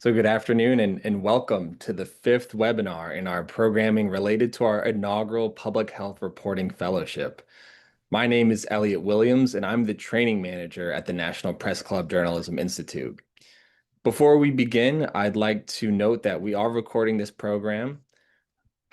So good afternoon and welcome to the fifth webinar in our programming related to our inaugural Public Health Reporting Fellowship. My name is Elliot Williams, and I'm the training manager at the National Press Club Journalism Institute. Before we begin, I'd like to note that we are recording this program.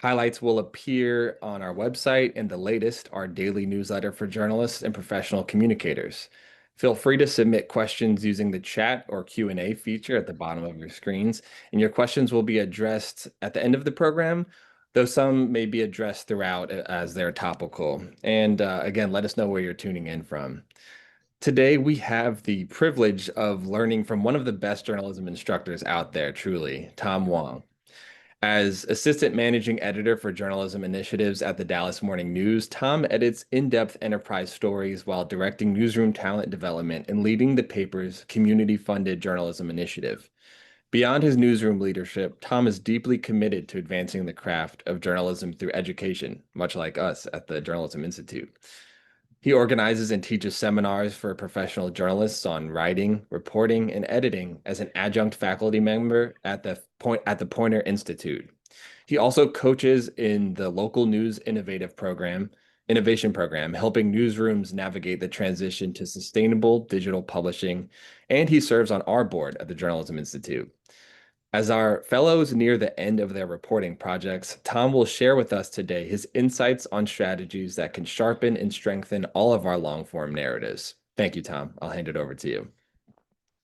Highlights will appear on our website, and the latest, our daily newsletter for journalists and professional communicators. Feel free to submit questions using the chat or Q&A feature at the bottom of your screens, and your questions will be addressed at the end of the program, though some may be addressed throughout as they're topical. And again, let us know where you're tuning in from. Today, we have the privilege of learning from one of the best journalism instructors out there, truly, Tom Huang. As assistant managing editor for journalism initiatives at the Dallas Morning News, Tom edits in-depth enterprise stories while directing newsroom talent development and leading the paper's community-funded journalism initiative. Beyond his newsroom leadership, Tom is deeply committed to advancing the craft of journalism through education, much like us at the Journalism Institute. He organizes and teaches seminars for professional journalists on writing, reporting, and editing as an adjunct faculty member at the Poynter Institute. He also coaches in the local news innovation program, helping newsrooms navigate the transition to sustainable digital publishing, and he serves on our board at the Journalism Institute. As our fellows near the end of their reporting projects, Tom will share with us today his insights on strategies that can sharpen and strengthen all of our long-form narratives. Thank you, Tom. I'll hand it over to you.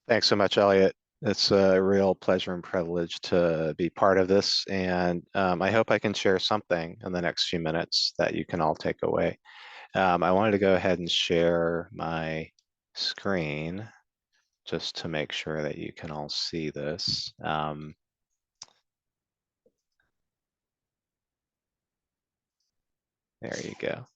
Thanks so much, Elliot. It's a real pleasure and privilege to be part of this, and I hope I can share something in the next few minutes that you can all take away. I wanted to go ahead and share my screen just to make sure that you can all see this. There you go.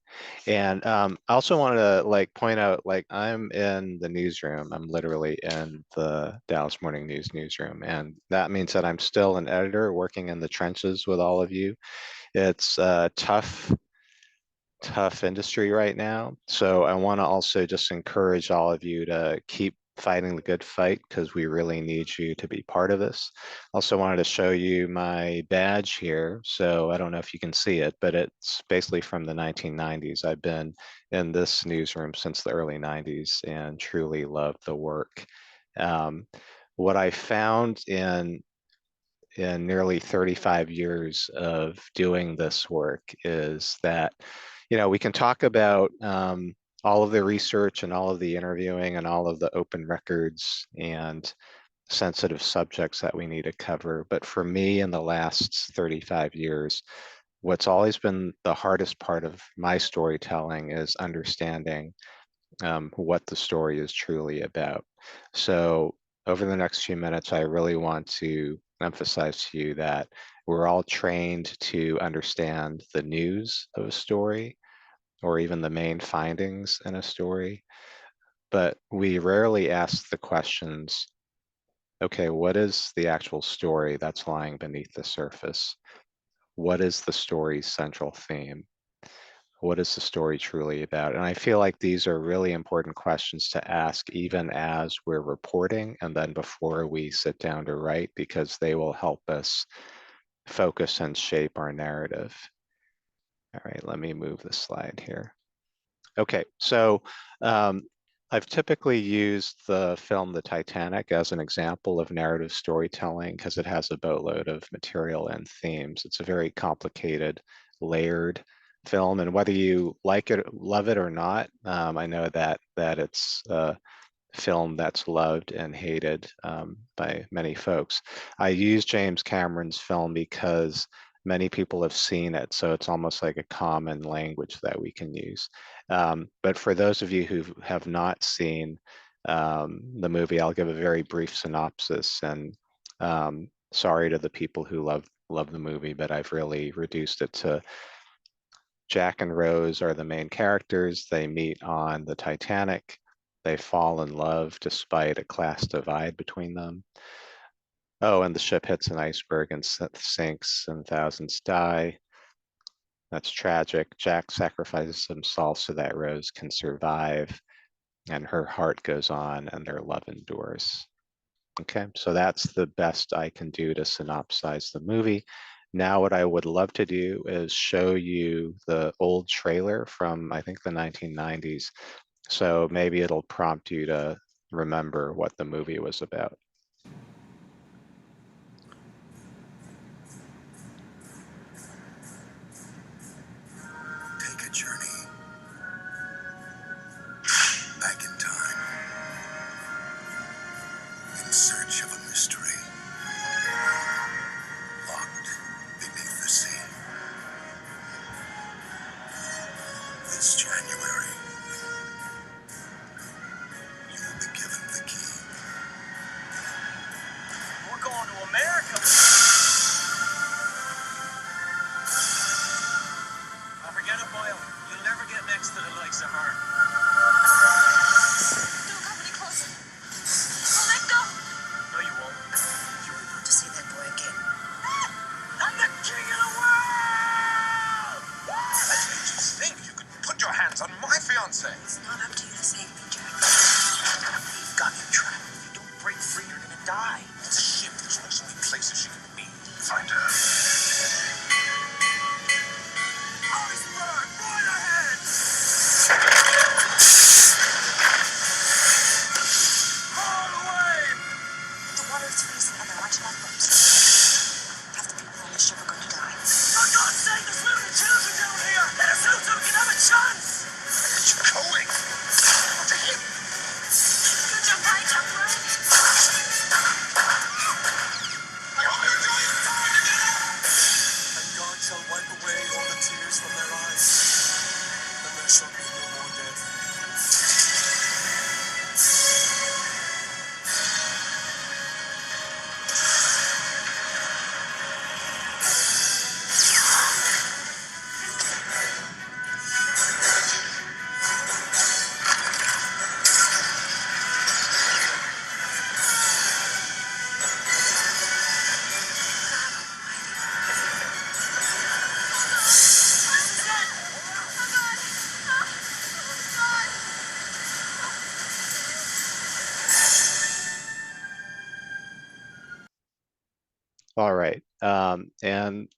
And I also wanted to point out, I'm in the newsroom. I'm literally in the Dallas Morning News newsroom. And that means that I'm still an editor working in the trenches with all of you. It's a tough industry right now. So I want to also just encourage all of you to keep fighting the good fight, because we really need you to be part of this. Also wanted to show you my badge here. So I don't know if you can see it, but it's basically from the 1990s. I've been in this newsroom since the early 90s and truly love the work. What I found in nearly 35 years of doing this work is that, we can talk about all of the research and all of the interviewing and all of the open records and sensitive subjects that we need to cover. But for me, in the last 35 years, what's always been the hardest part of my storytelling is understanding what the story is truly about. So over the next few minutes, I really want to emphasize to you that we're all trained to understand the news of a story or even the main findings in a story, but we rarely ask the questions, okay, what is the actual story that's lying beneath the surface? What is the story's central theme? What is the story truly about? And I feel like these are really important questions to ask even as we're reporting and then before we sit down to write, because they will help us focus and shape our narrative. All right, let me move the slide here. Okay, so I've typically used the film The Titanic as an example of narrative storytelling because it has a boatload of material and themes. It's a very complicated, layered film, and whether you like it, love it or not, I know that it's a film that's loved and hated by many folks. I use James Cameron's film because many people have seen it, so it's almost like a common language that we can use. But for those of you who have not seen the movie, I'll give a very brief synopsis, and sorry to the people who love the movie, but I've really reduced it to Jack and Rose are the main characters. They meet on the Titanic. They fall in love despite a class divide between them. Oh, and the ship hits an iceberg and sinks, and thousands die. That's tragic. Jack sacrifices himself so that Rose can survive, and her heart goes on and their love endures. Okay, so that's the best I can do to synopsize the movie. Now, what I would love to do is show you the old trailer from, I think, the 1990s. So maybe it'll prompt you to remember what the movie was about. Take a journey back in time in search of a mystery locked beneath the sea. This January, you will be given the key. We're going to America. I forget it, Boyle. You'll never get next to the likes of her. Don't come any closer. I'll let go. No, you won't. You will want to see that boy again. I'm the king of the world! That made you think you could put your hands on my fiancée. It's not up to you to save me, Jack. We've got you trapped. If you don't break free, you're gonna die. It's a ship. There's only so many places she can be. Find her. Iceberg! Right ahead! All away! The water's freezing and there aren't enough boats. Half the people on the ship are going to die. For God's sake, there's women and children down here! Let us out so we can have a chance! Where are you going? To him! Good job, right, jump right! I hope you enjoy your time together! And God shall wipe away all the tears from their eyes, and there shall be no more death. All right. And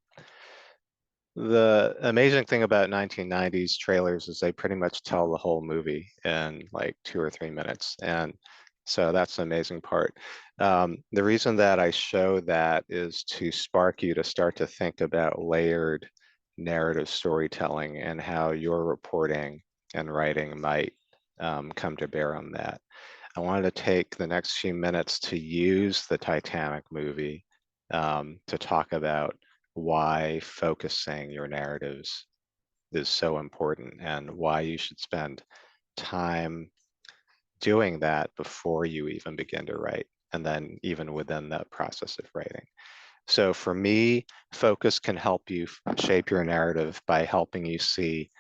the amazing thing about 1990s trailers is they pretty much tell the whole movie in like 2 or 3 minutes. And so that's the amazing part. The reason that I show that is to spark you to start to think about layered narrative storytelling and how your reporting and writing might come to bear on that. I wanted to take the next few minutes to use the Titanic movie to talk about why focusing your narratives is so important and why you should spend time doing that before you even begin to write, and then even within that process of writing. So for me, focus can help you shape your narrative by helping you see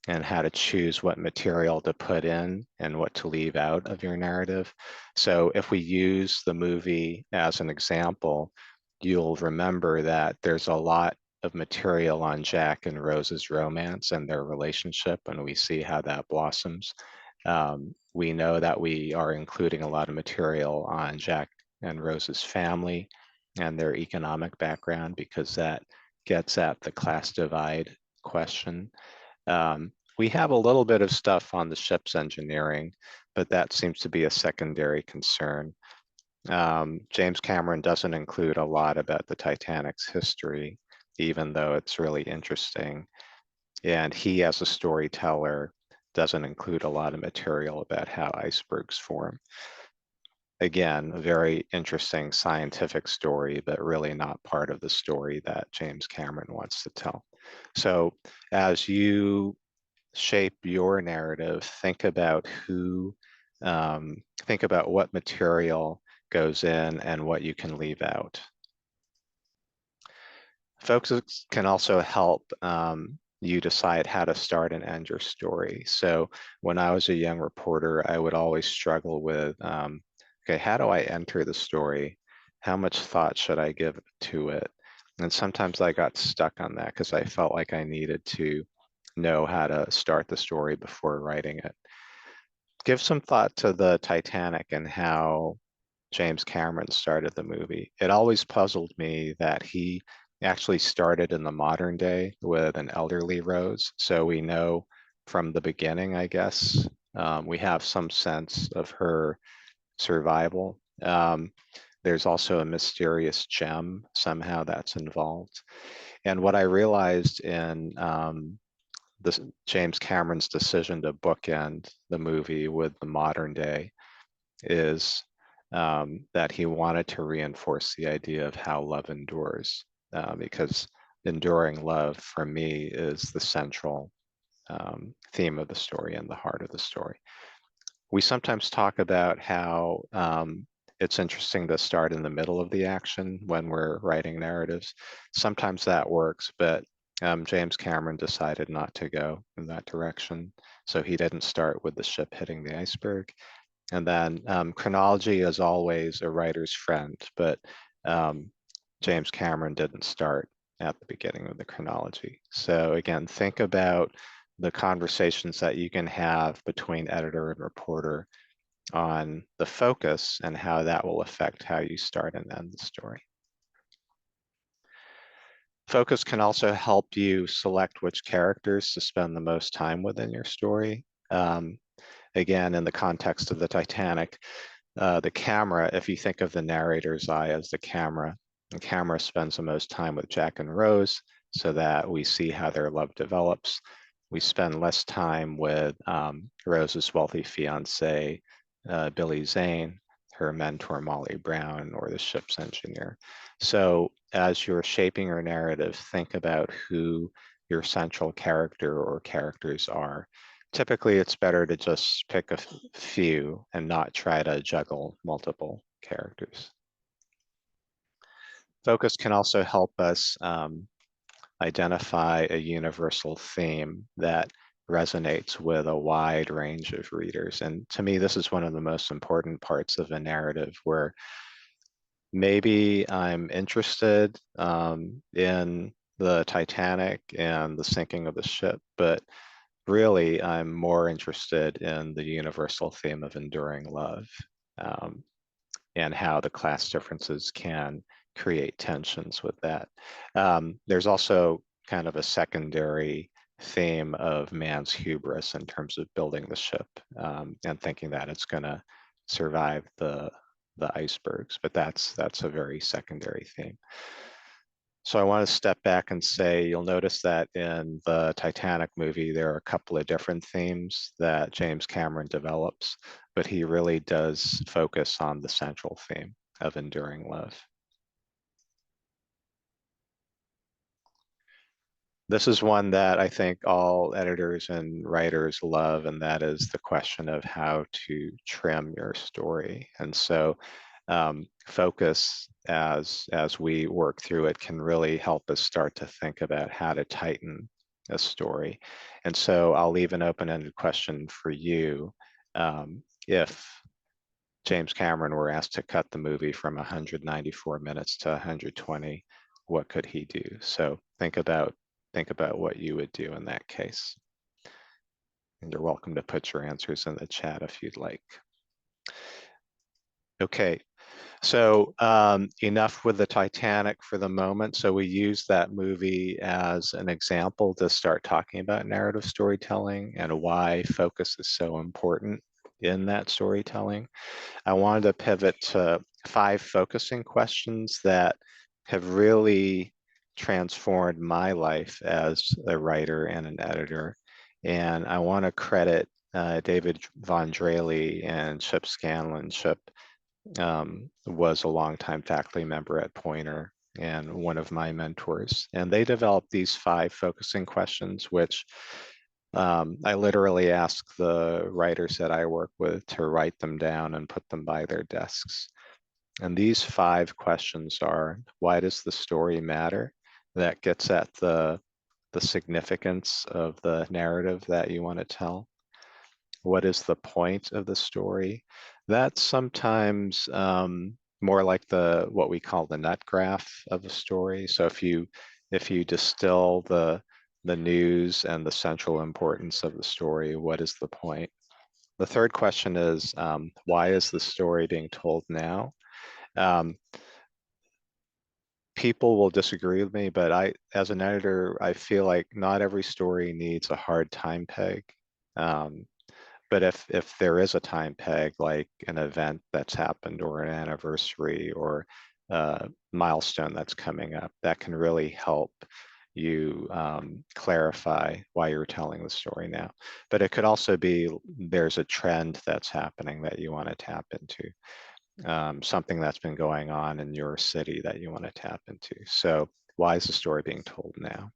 and how to choose what material to put in and what to leave out of your narrative. So if we use the movie as an example, you'll remember that there's a lot of material on Jack and Rose's romance and their relationship, and we see how that blossoms. We know that we are including a lot of material on Jack and Rose's family and their economic background because that gets at the class divide question. We have a little bit of stuff on the ship's engineering, but that seems to be a secondary concern. James Cameron doesn't include a lot about the Titanic's history, even though it's really interesting. And he, as a storyteller, doesn't include a lot of material about how icebergs form. Again, a very interesting scientific story, but really not part of the story that James Cameron wants to tell. So as you shape your narrative, think about think about what material goes in and what you can leave out. Focus can also help you decide how to start and end your story. So when I was a young reporter, I would always struggle with, okay, how do I enter the story? How much thought should I give to it? And sometimes I got stuck on that because I felt like I needed to know how to start the story before writing it. Give some thought to the Titanic and how James Cameron started the movie. It always puzzled me that he actually started in the modern day with an elderly Rose. So we know from the beginning, I guess, we have some sense of her survival. There's also a mysterious gem somehow that's involved. And what I realized in this James Cameron's decision to bookend the movie with the modern day is that he wanted to reinforce the idea of how love endures, because enduring love for me is the central theme of the story and the heart of the story. We sometimes talk about how it's interesting to start in the middle of the action when we're writing narratives. Sometimes that works, but James Cameron decided not to go in that direction. So he didn't start with the ship hitting the iceberg. And then chronology is always a writer's friend, but James Cameron didn't start at the beginning of the chronology. So again, think about the conversations that you can have between editor and reporter on the focus and how that will affect how you start and end the story. Focus can also help you select which characters to spend the most time with in your story. Again, in the context of the Titanic, the camera, if you think of the narrator's eye as the camera spends the most time with Jack and Rose so that we see how their love develops. We spend less time with Rose's wealthy fiance, Billy Zane, her mentor, Molly Brown, or the ship's engineer. So as you're shaping your narrative, think about who your central character or characters are. Typically, it's better to just pick a few and not try to juggle multiple characters. Focus can also help us identify a universal theme that resonates with a wide range of readers. And to me, this is one of the most important parts of a narrative where maybe I'm interested in the Titanic and the sinking of the ship, but really I'm more interested in the universal theme of enduring love and how the class differences can create tensions with that. There's also kind of a secondary theme of man's hubris in terms of building the ship and thinking that it's going to survive the icebergs, but that's a very secondary theme. So I want to step back and say, you'll notice that in the Titanic movie, there are a couple of different themes that James Cameron develops, but he really does focus on the central theme of enduring love. This is one that I think all editors and writers love, and that is the question of how to trim your story. And so focus as we work through it can really help us start to think about how to tighten a story. And so I'll leave an open-ended question for you. If James Cameron were asked to cut the movie from 194 minutes to 120, what could he do? So think about what you would do in that case. And you're welcome to put your answers in the chat if you'd like. Okay, so enough with the Titanic for the moment. So we use that movie as an example to start talking about narrative storytelling and why focus is so important in that storytelling. I wanted to pivot to 5 focusing questions that have really transformed my life as a writer and an editor. And I want to credit David Von Draley and Chip Scanlon. Chip was a longtime faculty member at Poynter and one of my mentors. And they developed these 5 focusing questions, which I literally ask the writers that I work with to write them down and put them by their desks. And these 5 questions are, why does the story matter? That gets at the significance of the narrative that you want to tell. What is the point of the story? That's sometimes more like what we call the nut graph of a story. So if you distill the news and the central importance of the story, what is the point? The third question is, why is the story being told now? People will disagree with me, but as an editor, I feel like not every story needs a hard time peg. But if there is a time peg, like an event that's happened or an anniversary or a milestone that's coming up, that can really help you clarify why you're telling the story now. But it could also be there's a trend that's happening that you want to tap into, something that's been going on in your city that you want to tap into. So why is the story being told now?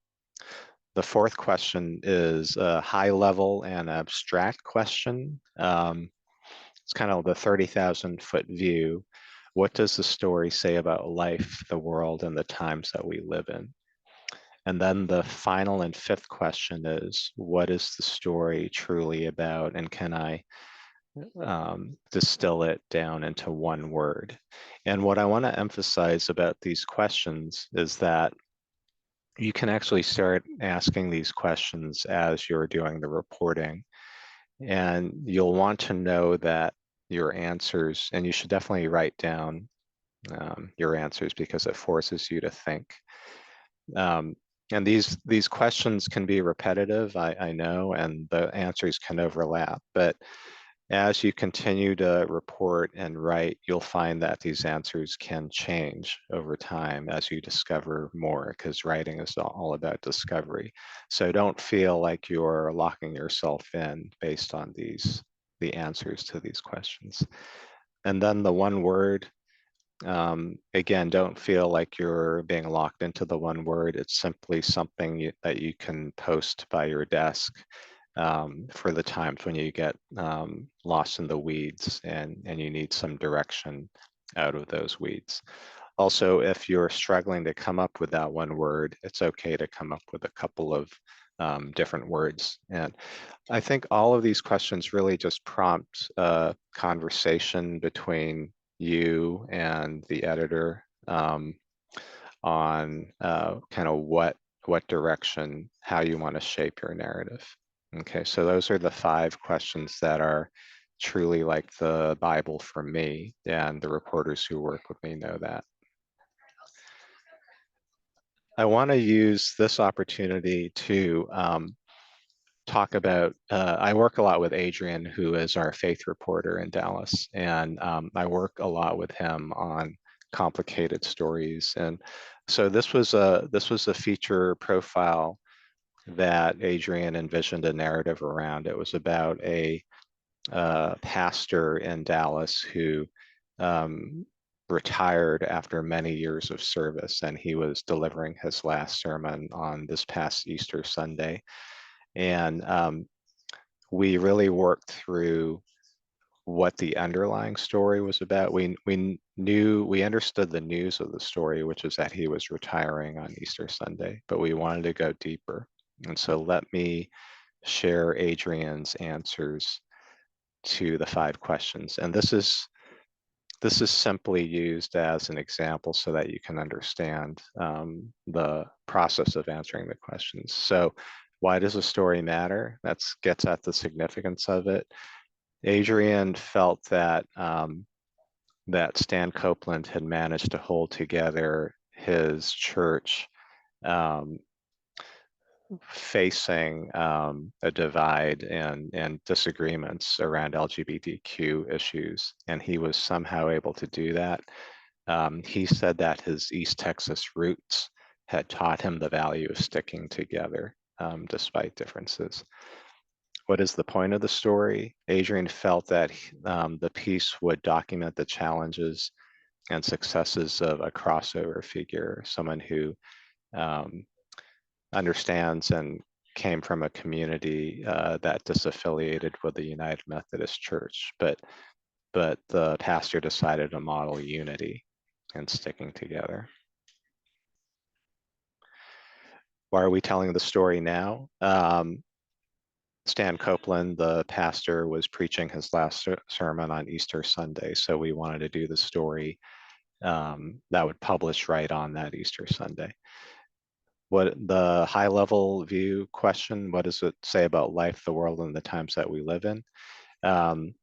The fourth question is a high level and abstract question. It's kind of the 30,000 foot view. What does the story say about life, the world, and the times that we live in? And then the final and fifth question is, what is the story truly about? And can I distill it down into one word? And what I want to emphasize about these questions is that you can actually start asking these questions as you're doing the reporting. And you'll want to know that your answers, and you should definitely write down your answers because it forces you to think. And these questions can be repetitive, I know, and the answers can overlap, but as you continue to report and write, you'll find that these answers can change over time as you discover more, because writing is all about discovery. So don't feel like you're locking yourself in based on the answers to these questions. And then the one word, again, don't feel like you're being locked into the one word. It's simply something that you can post by your desk for the times when you get lost in the weeds and you need some direction out of those weeds. Also, if you're struggling to come up with that one word, it's okay to come up with a couple of different words. And I think all of these questions really just prompt a conversation between you and the editor on kind of what direction, how you want to shape your narrative. Okay, so those are the 5 questions that are truly like the Bible for me, and the reporters who work with me know that. I want to use this opportunity to talk about, I work a lot with Adrian, who is our faith reporter in Dallas, and I work a lot with him on complicated stories. And so this was a feature profile that Adrian envisioned a narrative around. It was about a pastor in Dallas who retired after many years of service, and he was delivering his last sermon on this past Easter Sunday. And we really worked through what the underlying story was about. We understood the news of the story, which is that he was retiring on Easter Sunday, but we wanted to go deeper. And so let me share Adrian's answers to the 5 questions. And this is simply used as an example so that you can understand the process of answering the questions. So why does a story matter? That gets at the significance of it. Adrian felt that that Stan Copeland had managed to hold together his church facing a divide and disagreements around LGBTQ issues, and he was somehow able to do that. He said that his East Texas roots had taught him the value of sticking together despite differences. What is the point of the story? Adrian felt that the piece would document the challenges and successes of a crossover figure, someone who understands and came from a community that disaffiliated with the United Methodist Church, but the pastor decided to model unity and sticking together. Why are we telling the story now? Stan Copeland, the pastor, was preaching his last sermon on Easter Sunday, so we wanted to do the story that would publish right on that Easter Sunday. What the high level view question, what does it say about life, the world, and the times that we live in?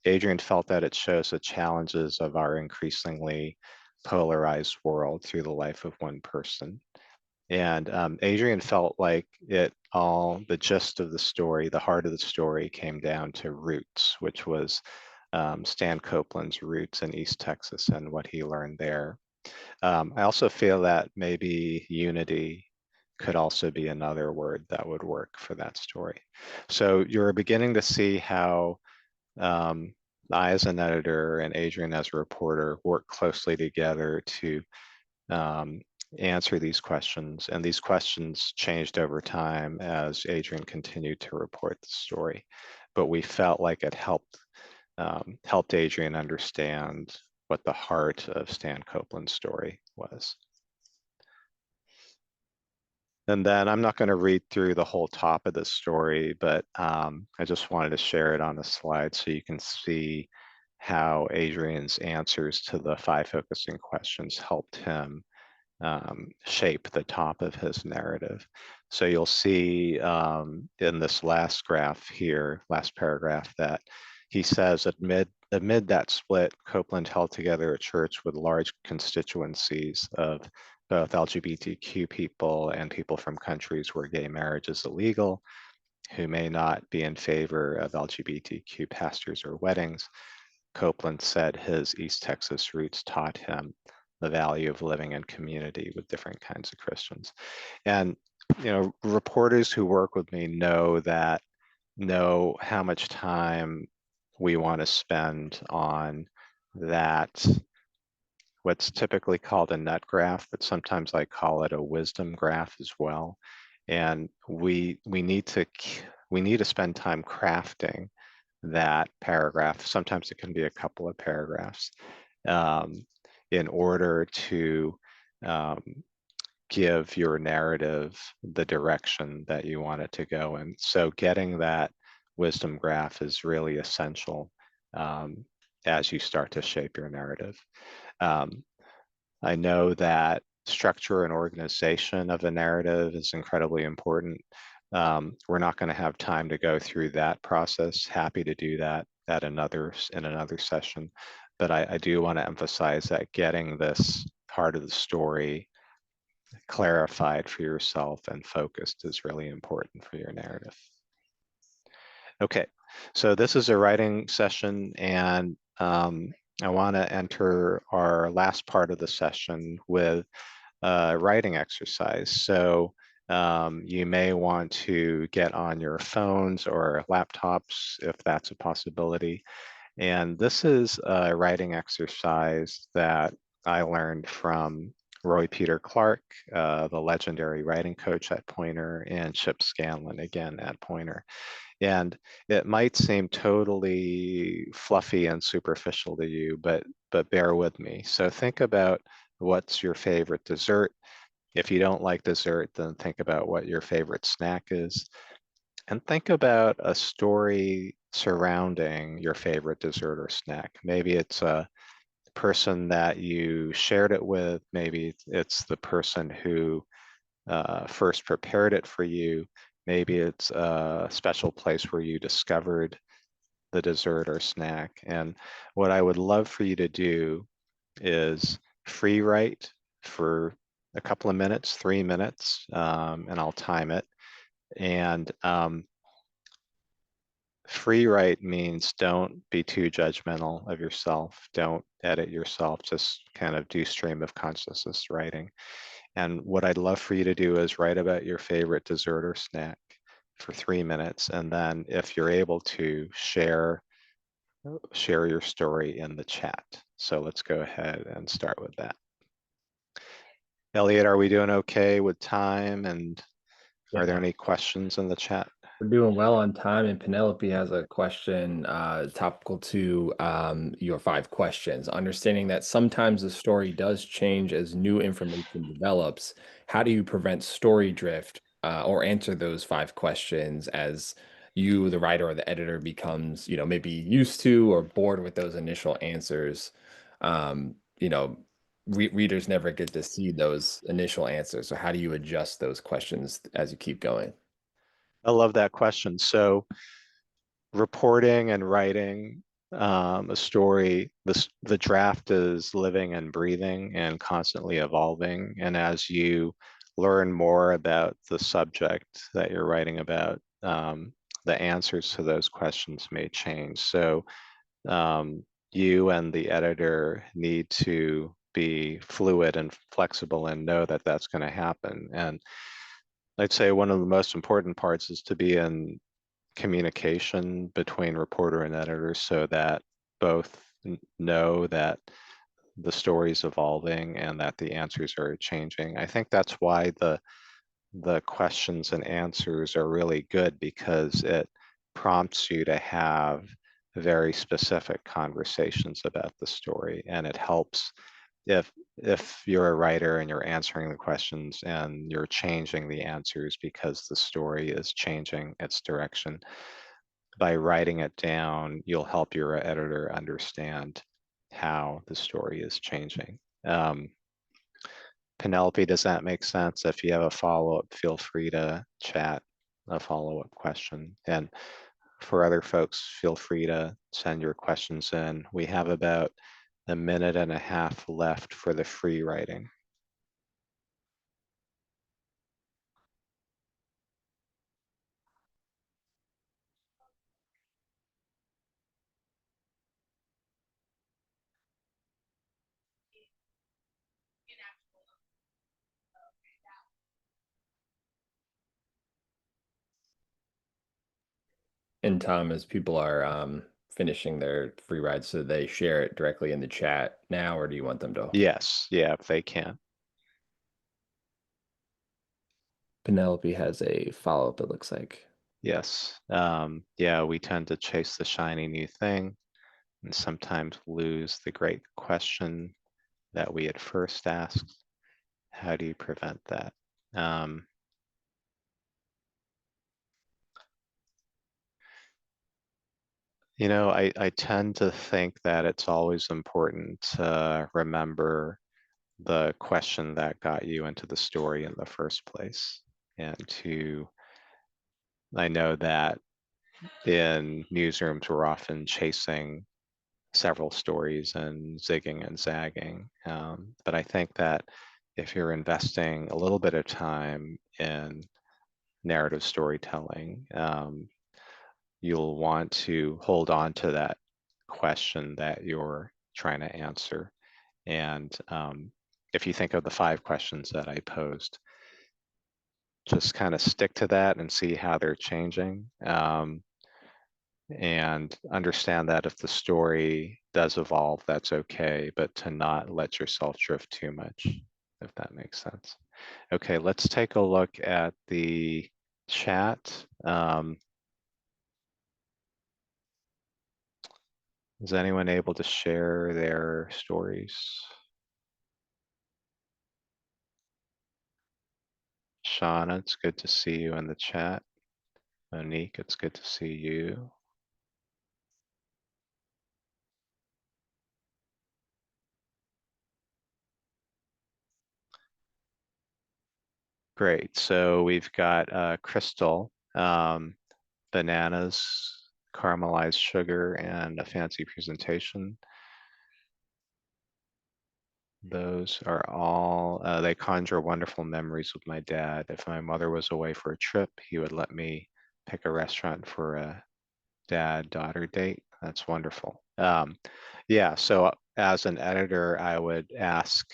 Adrian felt that it shows the challenges of our increasingly polarized world through the life of one person. And Adrian felt like the gist of the story, the heart of the story came down to roots, which was Stan Copeland's roots in East Texas and what he learned there. I also feel that maybe unity could also be another word that would work for that story. So you're beginning to see how I as an editor and Adrian as a reporter work closely together to answer these questions. And these questions changed over time as Adrian continued to report the story. But we felt like it helped Adrian understand what the heart of Stan Copeland's story was. And then I'm not going to read through the whole top of the story, but I just wanted to share it on a slide so you can see how Adrian's answers to the 5 focusing questions helped him shape the top of his narrative. So you'll see in this last graph here, last paragraph, that he says amid that split, Copeland held together a church with large constituencies of both LGBTQ people and people from countries where gay marriage is illegal, who may not be in favor of LGBTQ pastors or weddings. Copeland said his East Texas roots taught him the value of living in community with different kinds of Christians. And, reporters who work with me know how much time we want to spend on that, what's typically called a nut graph, but sometimes I call it a wisdom graph as well. And we need to spend time crafting that paragraph. Sometimes it can be a couple of paragraphs in order to give your narrative the direction that you want it to go in. So getting that wisdom graph is really essential as you start to shape your narrative. I know that structure and organization of a narrative is incredibly important. We're not going to have time to go through that process. Happy to do that in another session. But I do want to emphasize that getting this part of the story clarified for yourself and focused is really important for your narrative. Okay, so this is a writing session, and I want to enter our last part of the session with a writing exercise. So you may want to get on your phones or laptops if that's a possibility. And this is a writing exercise that I learned from Roy Peter Clark, the legendary writing coach at Poynter, and Chip Scanlon, again at Poynter. And it might seem totally fluffy and superficial to you, but bear with me. So think about what's your favorite dessert. If you don't like dessert, then think about what your favorite snack is. And think about a story surrounding your favorite dessert or snack. Maybe it's a person that you shared it with. Maybe it's the person who first prepared it for you. Maybe it's a special place where you discovered the dessert or snack. And what I would love for you to do is free write for a couple of minutes, 3 minutes, and I'll time it. And free write means don't be too judgmental of yourself. Don't edit yourself, just kind of do stream of consciousness writing. And what I'd love for you to do is write about your favorite dessert or snack for 3 minutes. And then if you're able to share your story in the chat. So let's go ahead and start with that. Elliot, are we doing okay with time? And are there any questions in the chat? We're doing well on time, and Penelope has a question topical to your 5 questions. Understanding that sometimes the story does change as new information develops, how do you prevent story drift or answer those 5 questions as you, the writer or the editor, becomes, maybe used to or bored with those initial answers? Readers never get to see those initial answers. So how do you adjust those questions as you keep going? I love that question. So reporting and writing a story, the draft is living and breathing and constantly evolving. And as you learn more about the subject that you're writing about, the answers to those questions may change. So you and the editor need to be fluid and flexible and know that that's going to happen. And I'd say one of the most important parts is to be in communication between reporter and editor so that both know that the story's evolving and that the answers are changing. I think that's why the questions and answers are really good, because it prompts you to have very specific conversations about the story, and it helps if you're a writer and you're answering the questions and you're changing the answers because the story is changing its direction. By writing it down, you'll help your editor understand how the story is changing. Penelope, does that make sense? If you have a follow-up, feel free to chat a follow-up question. And for other folks, feel free to send your questions in. We have about a minute and a half left for the free writing. And Tom, as people are finishing their free ride, so they share it directly in the chat now, or do you want them to? Yes, yeah, if they can. Penelope has a follow-up, it looks like. Yes, yeah, we tend to chase the shiny new thing and sometimes lose the great question that we had first asked. How do you prevent that? You know, I tend to think that it's always important to remember the question that got you into the story in the first place. And I know that in newsrooms, we're often chasing several stories and zigging and zagging. But I think that if you're investing a little bit of time in narrative storytelling, you'll want to hold on to that question that you're trying to answer. And if you think of the 5 questions that I posed, just kind of stick to that and see how they're changing. And understand that if the story does evolve, that's okay, but to not let yourself drift too much, if that makes sense. Okay, let's take a look at the chat. Is anyone able to share their stories? Shauna, it's good to see you in the chat. Monique, it's good to see you. Great, so we've got Crystal, bananas, caramelized sugar, and a fancy presentation. Those are all, they conjure wonderful memories with my dad. If my mother was away for a trip, he would let me pick a restaurant for a dad-daughter date. That's wonderful. Yeah, so as an editor, I would ask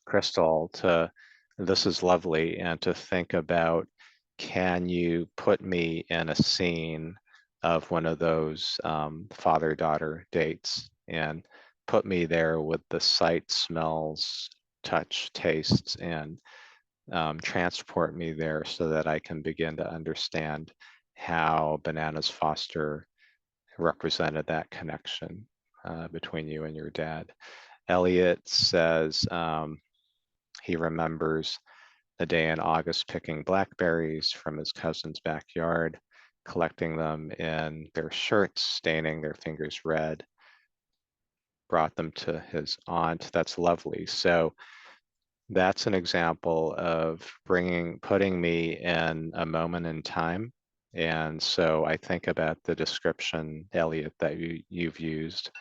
Crystal to, this is lovely, and to think about, can you put me in a scene of one of those father-daughter dates, and put me there with the sight, smells, touch, tastes, and transport me there so that I can begin to understand how Bananas Foster represented that connection between you and your dad. Elliot says he remembers the day in August picking blackberries from his cousin's backyard, collecting them in their shirts, staining their fingers red, brought them to his aunt. That's lovely. So that's an example of putting me in a moment in time And so I think about the description, Elliot, that you've used,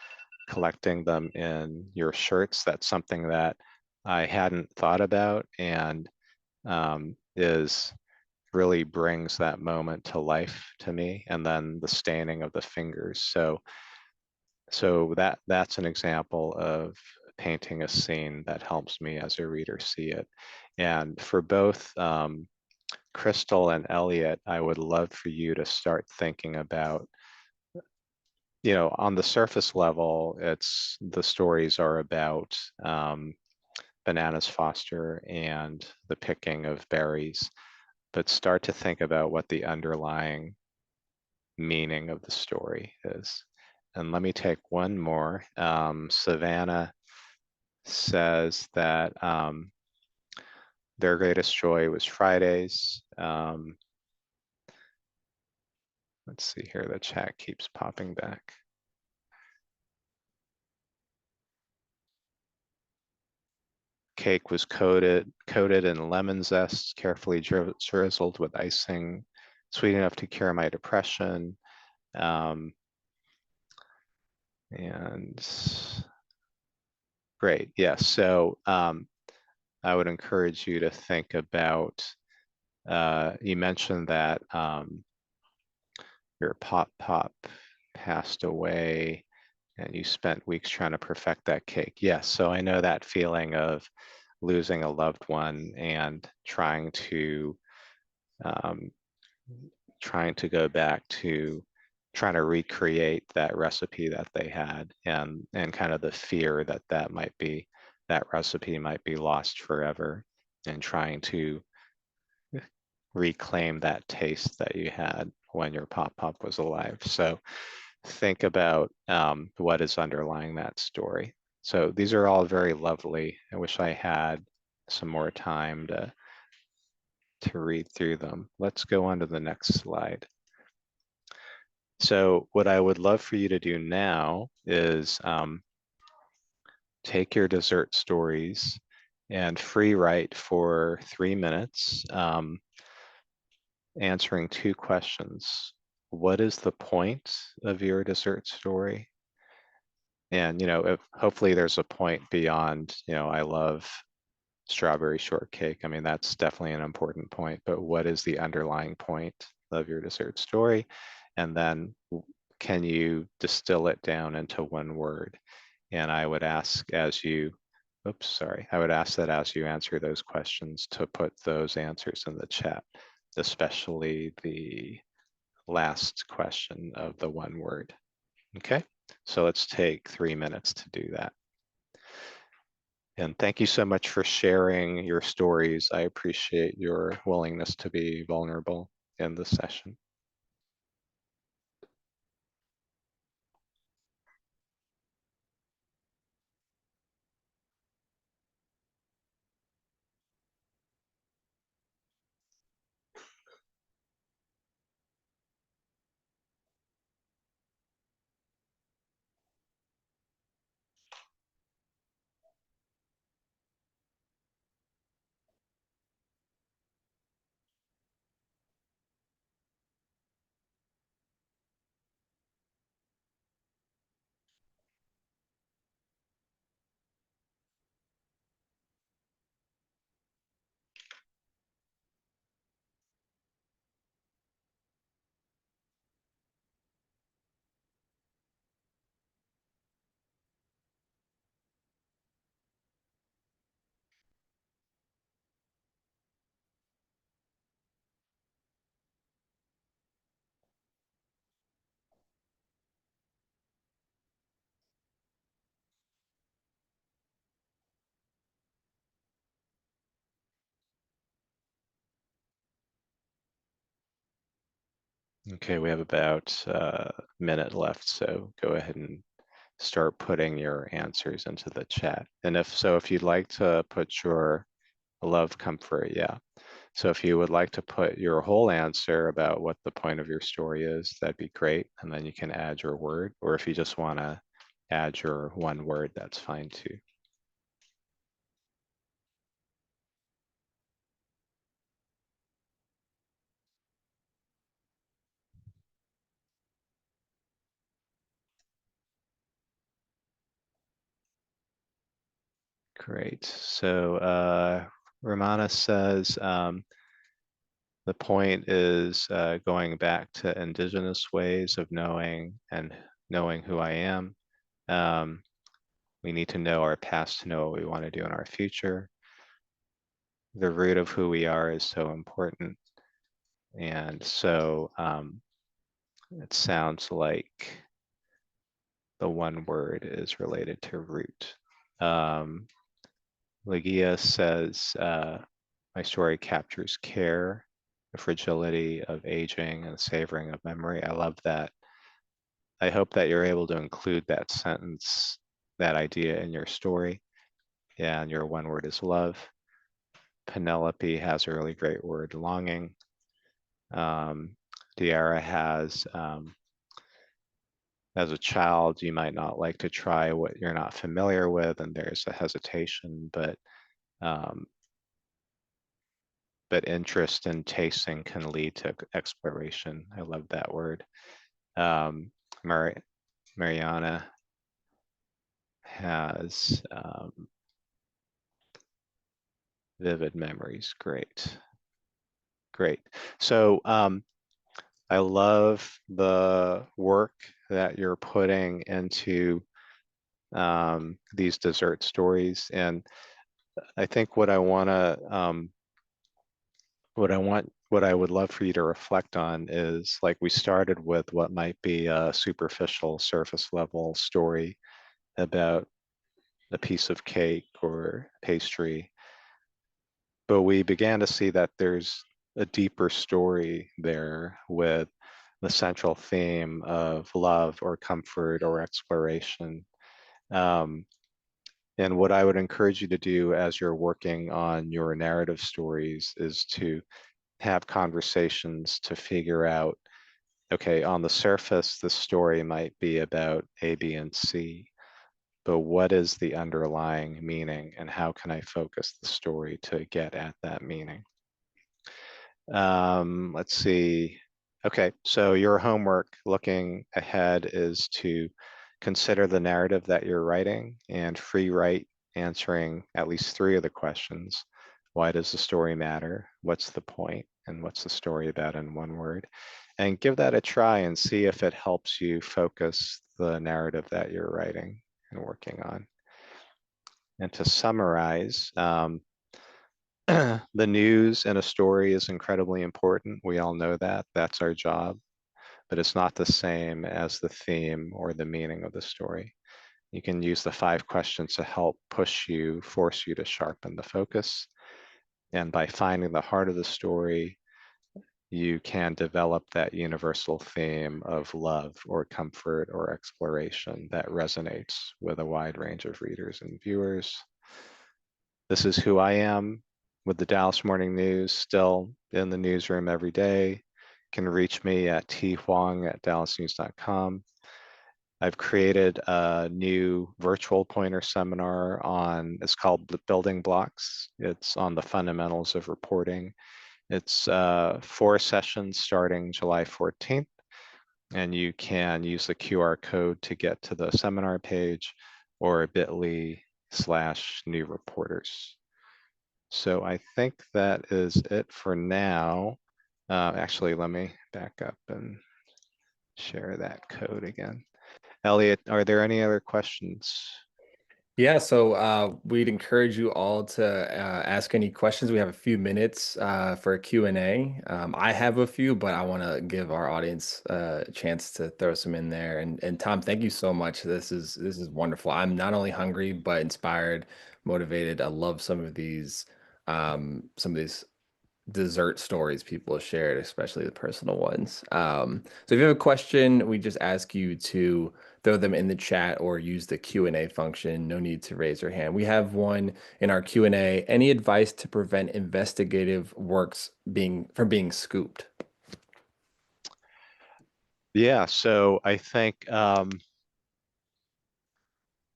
collecting them in your shirts. That's something that I hadn't thought about, and is really brings that moment to life to me. And then the staining of the fingers. So that's an example of painting a scene that helps me as a reader see it. And for both Crystal and Elliot, I would love for you to start thinking about, on the surface level, the stories are about Bananas Foster and the picking of berries, but start to think about what the underlying meaning of the story is. And let me take one more. Savannah says that their greatest joy was Fridays. Let's see here, the chat keeps popping back. Cake was coated in lemon zest, carefully drizzled with icing, sweet enough to cure my depression. And great, yes. So I would encourage you to think about, you mentioned that your pop passed away and you spent weeks trying to perfect that cake. Yes, so I know that feeling of losing a loved one and trying to go back to trying to recreate that recipe that they had, and kind of the fear that that recipe might be lost forever, and trying to reclaim that taste that you had when your pop was alive. So think about what is underlying that story. So these are all very lovely. I wish I had some more time to read through them. Let's go on to the next slide. So what I would love for you to do now is take your dessert stories and free write for 3 minutes, answering 2 questions. What is the point of your dessert story? And, if hopefully there's a point beyond, I love strawberry shortcake. I mean, that's definitely an important point, but what is the underlying point of your dessert story? And then can you distill it down into one word? And I would ask I would ask that as you answer those questions to put those answers in the chat, especially the last question of the one word. Okay, so let's take 3 minutes to do that. And thank you so much for sharing your stories. I appreciate your willingness to be vulnerable in this session. Okay, we have about a minute left, so go ahead and start putting your answers into the chat. And if you'd like to put your love, comfort, yeah. So if you would like to put your whole answer about what the point of your story is, that'd be great. And then you can add your word, or if you just want to add your one word, that's fine too. Great. So Romana says the point is going back to indigenous ways of knowing and knowing who I am. We need to know our past to know what we want to do in our future. The root of who we are is so important. And so it sounds like the one word is related to root. Legia says, my story captures care, the fragility of aging and savoring of memory. I love that. I hope that you're able to include that sentence, that idea in your story. And your one word is love. Penelope has a really great word, longing. Diara has, as a child, you might not like to try what you're not familiar with, and there's a hesitation, but interest and tasting can lead to exploration. I love that word. Mariana has vivid memories. Great. Great. So I love the work that you're putting into these dessert stories. And I think what I would love for you to reflect on is, like, we started with what might be a superficial surface level story about a piece of cake or pastry, but we began to see that there's a deeper story there with the central theme of love or comfort or exploration. And what I would encourage you to do as you're working on your narrative stories is to have conversations to figure out, okay, on the surface, the story might be about A, B, and C, but what is the underlying meaning and how can I focus the story to get at that meaning? Let's see. Okay, so your homework looking ahead is to consider the narrative that you're writing and free write answering at least 3 of the questions. Why does the story matter? What's the point? And what's the story about in one word? And give that a try and see if it helps you focus the narrative that you're writing and working on. And to summarize, the news in a story is incredibly important. We all know that. That's our job. But it's not the same as the theme or the meaning of the story. You can use the 5 questions to help push you, force you to sharpen the focus. And by finding the heart of the story, you can develop that universal theme of love or comfort or exploration that resonates with a wide range of readers and viewers. This is who I am with the Dallas Morning News, still in the newsroom every day. You can reach me at thuang@dallasnews.com. I've created a new virtual Poynter seminar on, it's called Building Blocks. It's on the fundamentals of reporting. It's 4 sessions starting July 14th, and you can use the QR code to get to the seminar page or bit.ly/new reporters. So I think that is it for now. Actually, let me back up and share that code again. Elliot, are there any other questions? Yeah, so we'd encourage you all to ask any questions. We have a few minutes for a Q&A. I have a few, but I want to give our audience a chance to throw some in there. And Tom, thank you so much. This is wonderful. I'm not only hungry, but inspired, motivated. I love some of these dessert stories people have shared, especially the personal ones. So if you have a question, we just ask you to throw them in the chat or use the Q&A function. No need to raise your hand. We have one in our Q&A. Any advice to prevent investigative works from being scooped? Yeah, so I think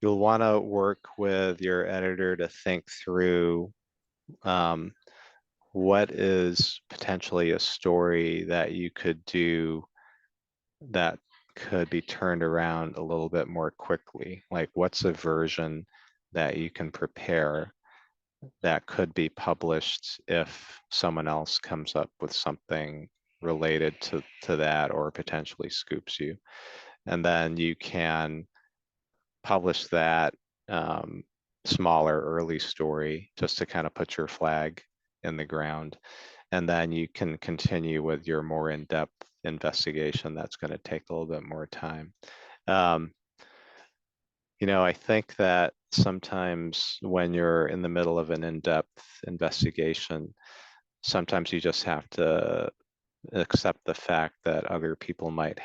you'll want to work with your editor to think through what is potentially a story that you could do that could be turned around a little bit more quickly. Like, what's a version that you can prepare that could be published if someone else comes up with something related to that or potentially scoops you. And then you can publish that smaller early story just to kind of put your flag in the ground. And then you can continue with your more in-depth investigation. That's going to take a little bit more time. Um, I think that sometimes when you're in the middle of an in-depth investigation, sometimes you just have to accept the fact that other people might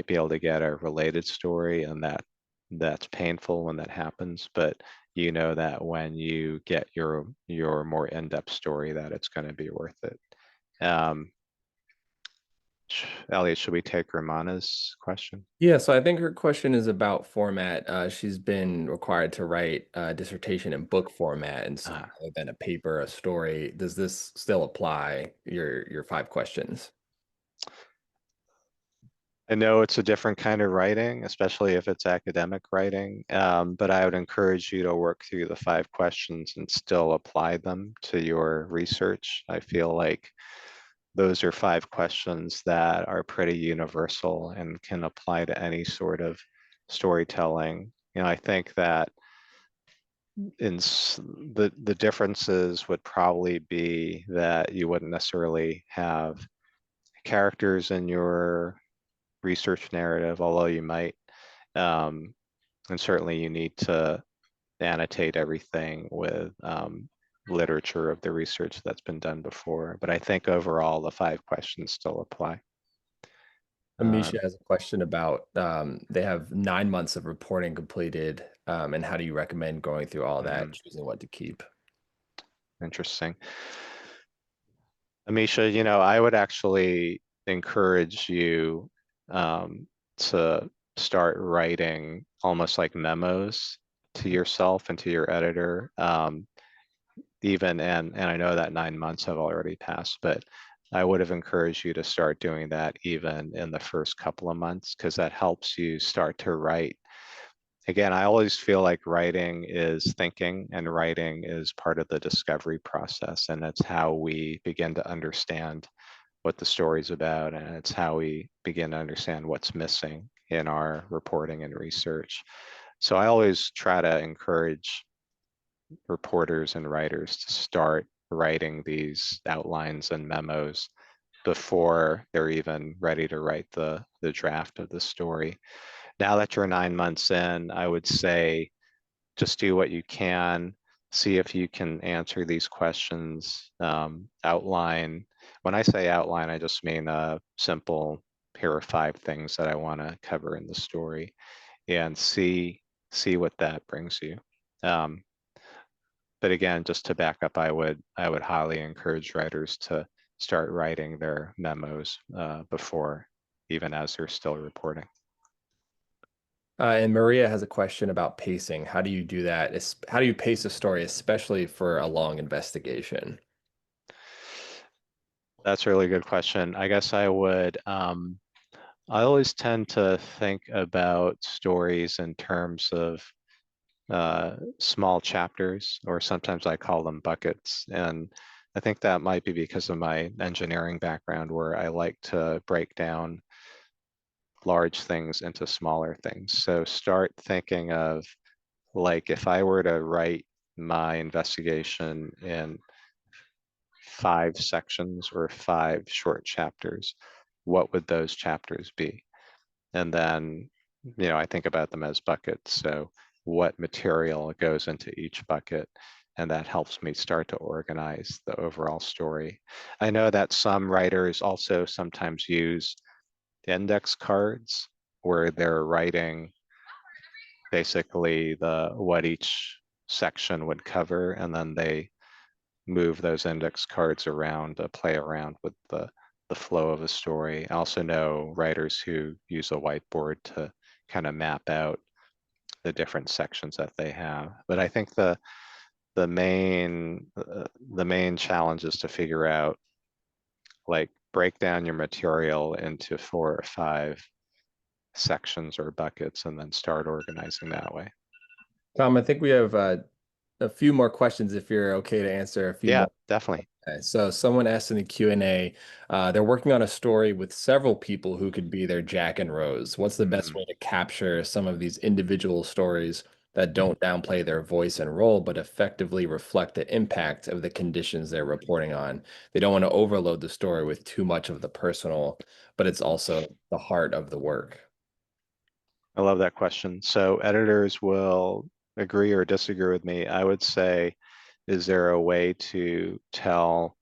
be able to get a related story, and that's painful when that happens. But that when you get your more in-depth story, that it's going to be worth it. Elliot, should we take Romana's question? Yeah, so I think her question is about format. She's been required to write a dissertation in book format and rather than a paper, a story. Does this still apply, your 5 questions? I know it's a different kind of writing, especially if it's academic writing, but I would encourage you to work through the 5 questions and still apply them to your research. I feel like those are 5 questions that are pretty universal and can apply to any sort of storytelling. I think that the differences would probably be that you wouldn't necessarily have characters in your research narrative, although you might. And certainly you need to annotate everything with literature of the research that's been done before. But I think overall the 5 questions still apply. Amisha has a question about they have 9 months of reporting completed, and how do you recommend going through all that, choosing what to keep? Interesting. Amisha, I would actually encourage you to start writing almost like memos to yourself and to your editor. Even and I know that 9 months have already passed, but I would have encouraged you to start doing that even in the first couple of months, because that helps you start to write. Again, I always feel like writing is thinking, and writing is part of the discovery process, and it's how we begin to understand what the story's about, and it's how we begin to understand what's missing in our reporting and research. So I always try to encourage reporters and writers to start writing these outlines and memos before they're even ready to write the draft of the story. Now that you're 9 months in, I would say just do what you can, see if you can answer these questions, outline. When I say outline, I just mean a simple, here are 5 things that I want to cover in the story, and see what that brings you. But again, just to back up, I would highly encourage writers to start writing their memos before, even as they're still reporting. And Maria has a question about pacing. How do you do that? How do you pace a story, especially for a long investigation? That's a really good question. I guess I would, I always tend to think about stories in terms of small chapters, or sometimes I call them buckets. And I think that might be because of my engineering background, where I like to break down large things into smaller things. So start thinking of, like, if I were to write my investigation in 5 sections or 5 short chapters, what would those chapters be? And then, I think about them as buckets. So what material goes into each bucket? And that helps me start to organize the overall story. I know that some writers also sometimes use index cards, where they're writing basically what each section would cover, and then they move those index cards around to play around with the flow of a story. I also know writers who use a whiteboard to kind of map out the different sections that they have. But I think the main challenge is to figure out, like, break down your material into 4 or 5 sections or buckets, and then start organizing that way. Tom, I think we have a few more questions if you're okay to answer a few Yeah, more. definitely. Okay, so someone asked in the Q&A, they're working on a story with several people who could be their Jack and Rose. What's the best way to capture some of these individual stories that don't downplay their voice and role, but effectively reflect the impact of the conditions they're reporting on? They don't want to overload the story with too much of the personal, but it's also the heart of the work. I love that question. So editors will agree or disagree with me. I would say, is there a way to tell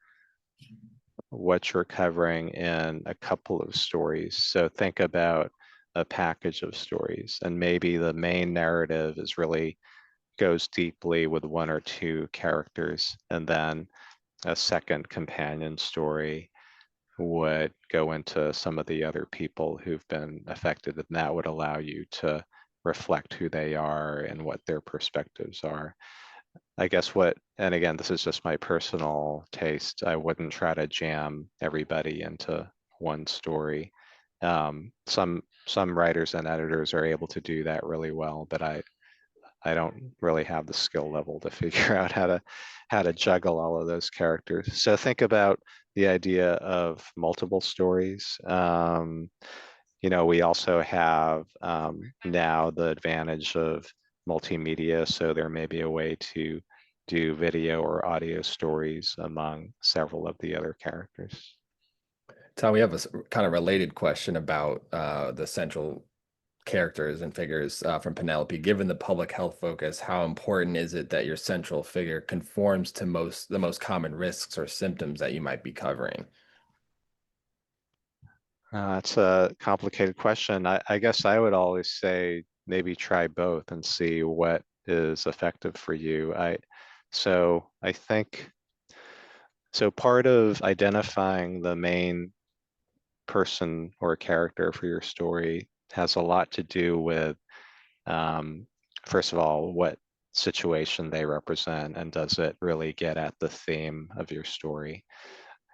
what you're covering in a couple of stories? So think about a package of stories, and maybe the main narrative is really goes deeply with one or two characters, and then a second companion story would go into some of the other people who've been affected, and that would allow you to reflect who they are and what their perspectives are. I guess and again, this is just my personal taste. I wouldn't try to jam everybody into one story. Some writers and editors are able to do that really well, but I don't really have the skill level to figure out how to juggle all of those characters. So think about the idea of multiple stories. We also have now the advantage of multimedia, so there may be a way to do video or audio stories among several of the other characters. Tom, we have a kind of related question about the central characters and figures from Penelope. Given the public health focus, how important is it that your central figure conforms to the most common risks or symptoms that you might be covering? It's a complicated question. I guess I would always say maybe try both and see what is effective for you. I think so. Part of identifying the main person or character for your story has a lot to do with, first of all, what situation they represent, and does it really get at the theme of your story?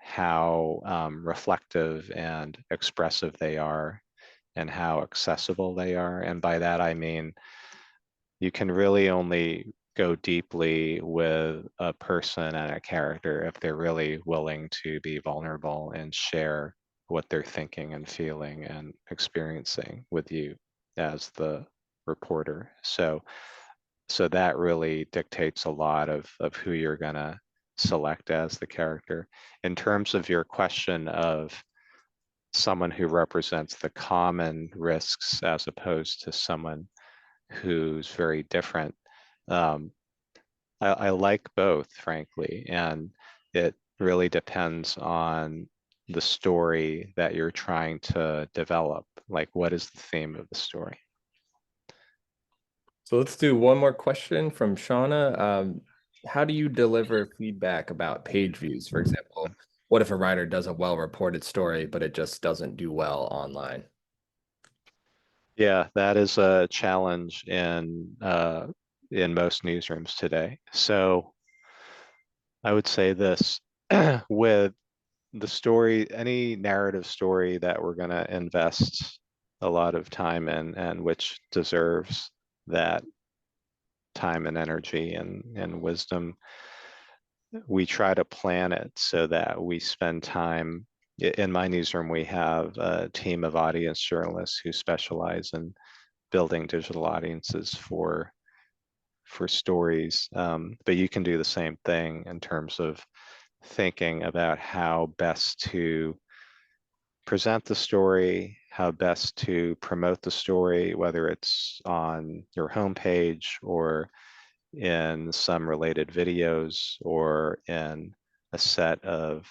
How reflective and expressive they are, and how accessible they are. And by that, I mean, you can really only go deeply with a person and a character if they're really willing to be vulnerable and share what they're thinking and feeling and experiencing with you as the reporter. So that really dictates a lot of who you're gonna select as the character. In terms of your question of someone who represents the common risks as opposed to someone who's very different. Um, I like both, frankly, and it really depends on the story that you're trying to develop. Like, what is the theme of the story? So let's do one more question from Shauna. How do you deliver feedback about page views? For example, what if a writer does a well-reported story, but it just doesn't do well online? Yeah, that is a challenge in most newsrooms today. So I would say this with the story, any narrative story that we're going to invest a lot of time in, and which deserves that time and energy and wisdom, we try to plan it so that we spend time. In my newsroom, we have a team of audience journalists who specialize in building digital audiences for stories. But you can do the same thing in terms of thinking about how best to present the story, how best to promote the story, whether it's on your homepage or in some related videos or in a set of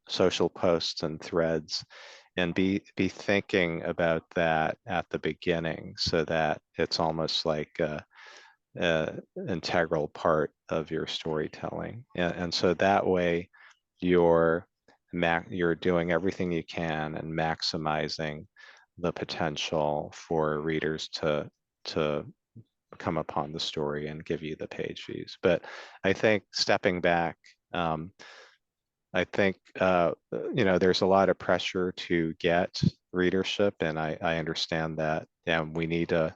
social posts and threads, and be thinking about that at the beginning so that it's almost like integral part of your storytelling. And so that way you're you're doing everything you can and maximizing the potential for readers to come upon the story and give you the page views. But I think stepping back, I think there's a lot of pressure to get readership, and I understand that. And we need to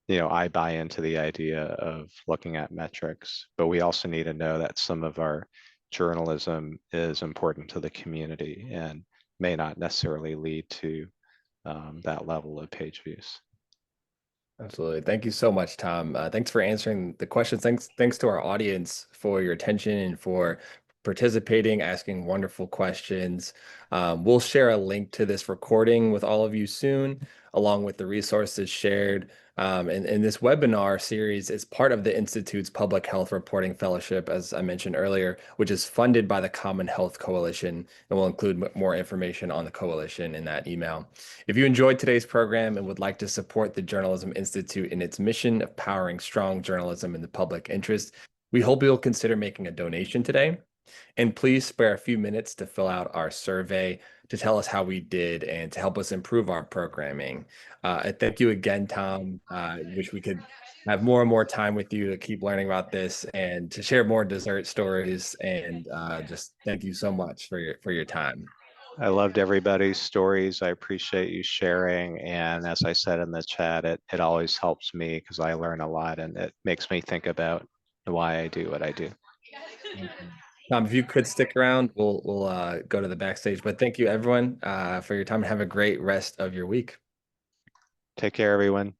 I buy into the idea of looking at metrics, but we also need to know that some of our journalism is important to the community and may not necessarily lead to that level of page views. Absolutely. Thank you so much, Tom. Thanks for answering the questions. Thanks to our audience for your attention and for participating, asking wonderful questions. We'll share a link to this recording with all of you soon, along with the resources shared. And this webinar series is part of the Institute's Public Health Reporting Fellowship, as I mentioned earlier, which is funded by the Common Health Coalition, and we'll include more information on the coalition in that email. If you enjoyed today's program and would like to support the Journalism Institute in its mission of powering strong journalism in the public interest, we hope you'll consider making a donation today. And please spare a few minutes to fill out our survey to tell us how we did and to help us improve our programming. And thank you again, Tom. Wish we could have more and more time with you to keep learning about this and to share more dessert stories. And just thank you so much for your time. I loved everybody's stories. I appreciate you sharing. And as I said in the chat, it always helps me because I learn a lot and it makes me think about why I do what I do. Tom, if you could stick around, we'll go to the backstage. But thank you, everyone, for your time, and have a great rest of your week. Take care, everyone.